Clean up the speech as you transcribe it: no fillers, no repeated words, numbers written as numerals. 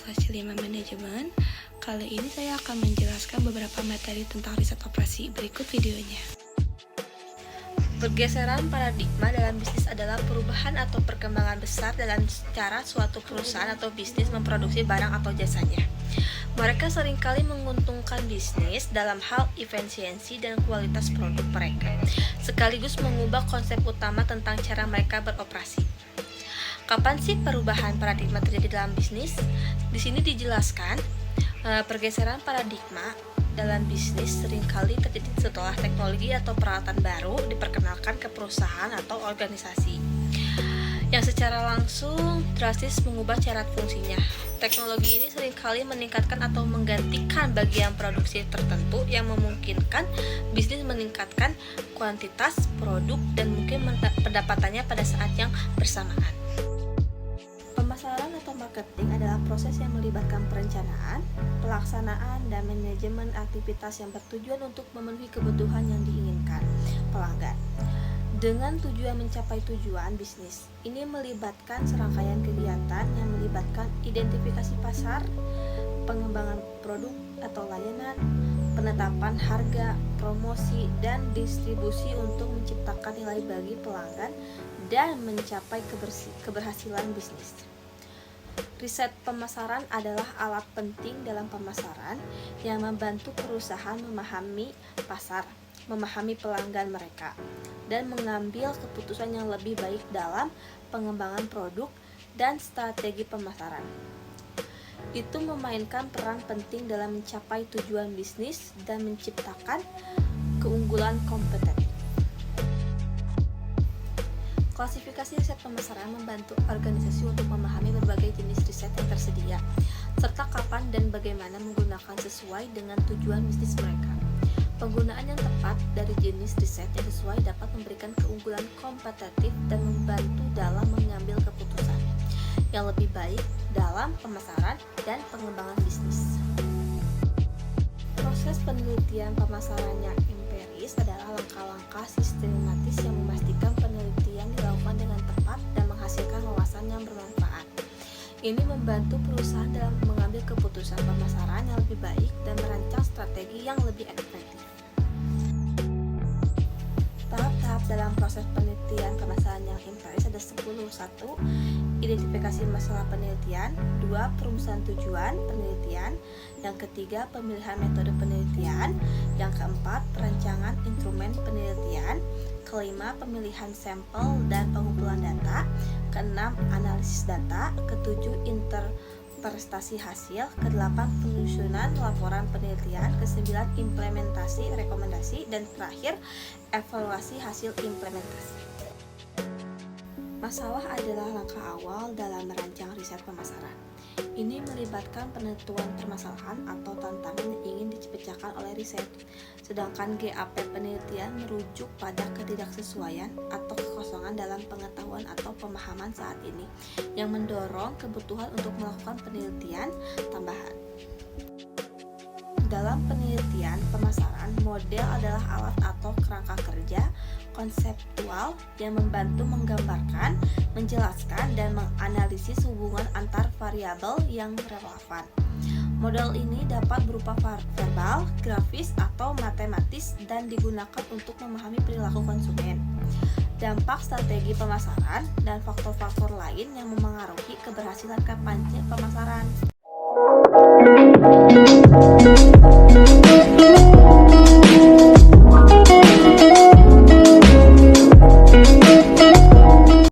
kelas 5 manajemen. Kali ini saya akan menjelaskan beberapa materi tentang riset operasi. Berikut videonya. Pergeseran paradigma dalam bisnis adalah perubahan atau perkembangan besar dalam cara suatu perusahaan atau bisnis memproduksi barang atau jasanya. Mereka seringkali menguntungkan bisnis dalam hal efisiensi dan kualitas produk mereka, sekaligus mengubah konsep utama tentang cara mereka beroperasi. Kapan sih perubahan paradigma terjadi dalam bisnis? Di sini dijelaskan, pergeseran paradigma dalam bisnis seringkali terjadi setelah teknologi atau peralatan baru diperkenalkan ke perusahaan atau organisasi, yang secara langsung drastis mengubah cara fungsinya. Teknologi ini seringkali meningkatkan atau menggantikan bagian produksi tertentu yang memungkinkan bisnis meningkatkan kuantitas produk dan mungkin pendapatannya pada saat yang bersamaan. Pemasaran atau marketing adalah proses yang melibatkan perencanaan, pelaksanaan, dan manajemen aktivitas yang bertujuan untuk memenuhi kebutuhan yang diinginkan pelanggan dengan tujuan mencapai tujuan bisnis. Ini melibatkan serangkaian kegiatan yang melibatkan identifikasi pasar, pengembangan produk atau layanan, penetapan harga, promosi, dan distribusi untuk menciptakan nilai bagi pelanggan dan mencapai keberhasilan bisnis. Riset pemasaran adalah alat penting dalam pemasaran yang membantu perusahaan memahami pasar, memahami pelanggan mereka, dan mengambil keputusan yang lebih baik dalam pengembangan produk dan strategi pemasaran. Itu memainkan peran penting dalam mencapai tujuan bisnis dan menciptakan keunggulan kompetitif. Klasifikasi riset pemasaran membantu organisasi untuk memahami berbagai jenis riset yang tersedia, serta kapan dan bagaimana menggunakan sesuai dengan tujuan bisnis mereka. Penggunaan yang tepat dari jenis riset yang sesuai dapat memberikan keunggulan kompetitif dan membantu dalam mengambil keputusan yang lebih baik dalam pemasaran dan pengembangan bisnis. Proses penelitian pemasaran yang empiris adalah langkah-langkah sistematis yang memastikan penelitian dilakukan dengan tepat dan menghasilkan wawasan yang bermanfaat. Ini membantu perusahaan dalam mengambil keputusan pemasaran yang lebih baik dan merancang strategi yang lebih efektif. Tahap-tahap dalam proses penelitian pemasaran yang empiris ada 10. 1. Identifikasi masalah penelitian. 2. Perumusan tujuan penelitian. Yang ketiga, pemilihan metode penelitian. Yang keempat, perancangan instrumen penelitian. Kelima, pemilihan sampel dan pengumpulan data. Keenam, analisis data. Ketujuh, interpretasi hasil. Kedelapan, penyusunan laporan penelitian. Kesembilan, implementasi rekomendasi. Dan terakhir, evaluasi hasil implementasi. Masalah adalah langkah awal dalam merancang riset pemasaran. Ini melibatkan penentuan permasalahan atau tantangan yang ingin dipecahkan oleh riset. Sedangkan GAP penelitian merujuk pada ketidaksesuaian atau kekosongan dalam pengetahuan atau pemahaman saat ini yang mendorong kebutuhan untuk melakukan penelitian tambahan. Dalam penelitian pemasaran, model adalah alat atau kerangka kerja konseptual yang membantu menggambarkan, menjelaskan, dan menganalisis hubungan antar variabel yang relevan. Model ini dapat berupa verbal, grafis, atau matematis dan digunakan untuk memahami perilaku konsumen, dampak strategi pemasaran, dan faktor-faktor lain yang memengaruhi keberhasilan kampanye pemasaran.